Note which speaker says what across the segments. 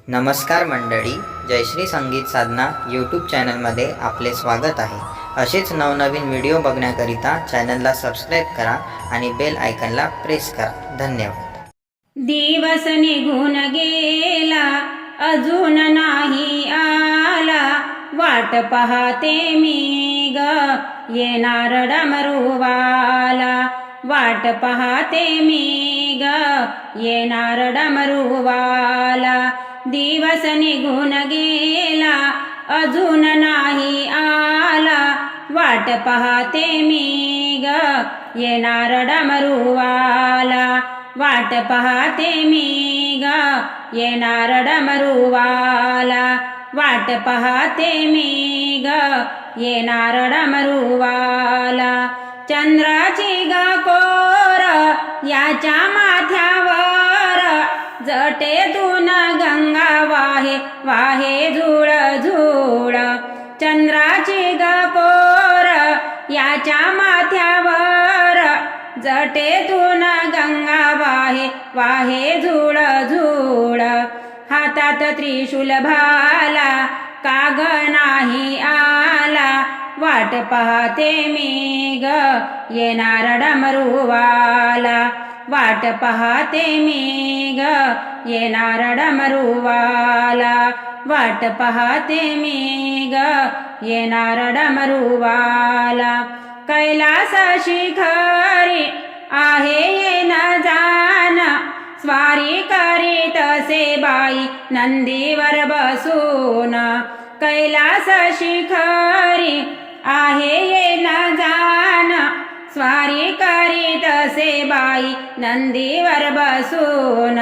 Speaker 1: नमस्कार मंडळी, जयश्री संगीत साधना यूट्यूब चॅनलमध्ये आपले स्वागत आहे। असेच नवनवीन व्हिडिओ बघण्याकरिता चॅनलला सबस्क्राईब करा आणि बेल आयकॉनला प्रेस करा। धन्यवाद।
Speaker 2: दिवस निघून गेला अजून नाही आला, वाट पाहते मी ग येणार डमरूवाला, वाट पाहते मी ग येणार डमरूवाला। दिवस निघून गेला अजून नाही आला, वाट पाहते मी ग येणार डमरूवाला, वाट पाहते मी ग येणार डमरूवाला, वाट पाहते मी ग येणार डमरूवाला। चंद्राची ग कोर याच्या माथ्यावर, जटेतून गंगा वाहे वाहे झुळ झुळ। चंद्राची ग कोर याच्या माथ्यावर, जटेतून गंगा वाहे वाहे झुळ झुळ। हातात त्रिशूल भाला काग नाही आला, वाट पाहते मी ग येणार डमरूवाला, वाट पाहते मी ग येणार डमरूवाला, वाट पाहते मी ग येणार डमरूवाला। कैलास शिखरी आहे येन जान, स्वारी करीत असे बाई नंदीवर बसून। कैलास शिखरी आहे येन जान, स्वारी करीत असे बाई नंदीवर बसून।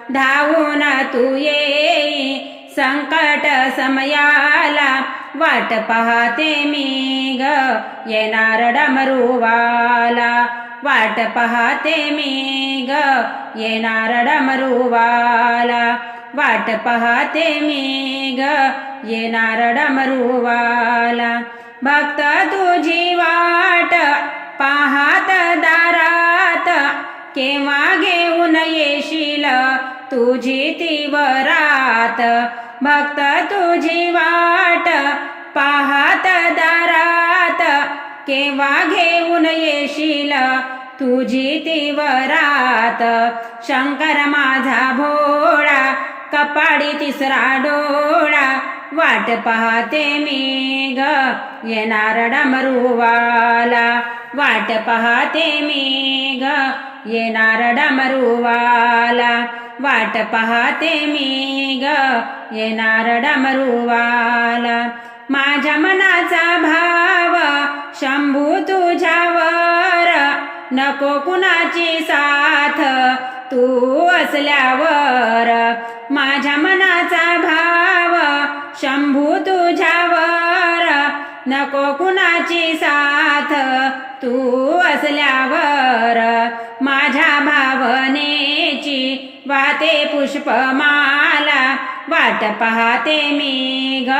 Speaker 2: धावून तू येई संकट समयाला, वाट पाहते मी ग येणार डमरूवाला, वाट पाहते मी ग येणार डमरूवाला, वाट पाहते मी ग येणार डमरूवाला। भक्त तुझी वाट पाहत दारात, केव्हा घेऊन येशील तुझी ती वरात। भक्त तुझी वाट पाहत दारात, केव्हा घेऊन येशील तुझी ती वरात। शंकर माझा भोळा कपाडी तिसरा डोळा, वाट पाहते मी ग येणार डमरूवाला, वाट पाहते मी ग येणार डमरूवाला, वाट पाहते मी ग येणार डमरूवाला। माझ्या मनाचा भाव शंभू तुझ्यावर, नको कुणाची साथ तू असल्यावर। माझ्या मनाचा भाव शंभू तुझ्यावर, नको कुणाची साथ तू असल्यावर। माझ्या भावनेची वाते पुष्पमाला, वाट पाहते मी ग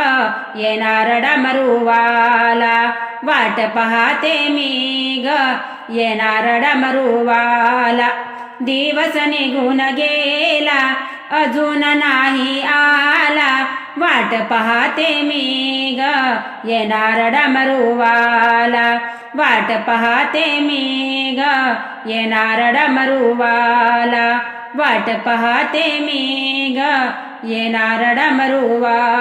Speaker 2: येणार डमरूवाला, वाट पाहते मी ग येणार डमरूवाला। दिवस निघून गेला अजून नाही आला, वाट पाहते मी ग येणार डमरूवाला, वाट पाहते मी ग येणार डमरूवाला, वाट पाहते मी ग येणार डमरूवाला।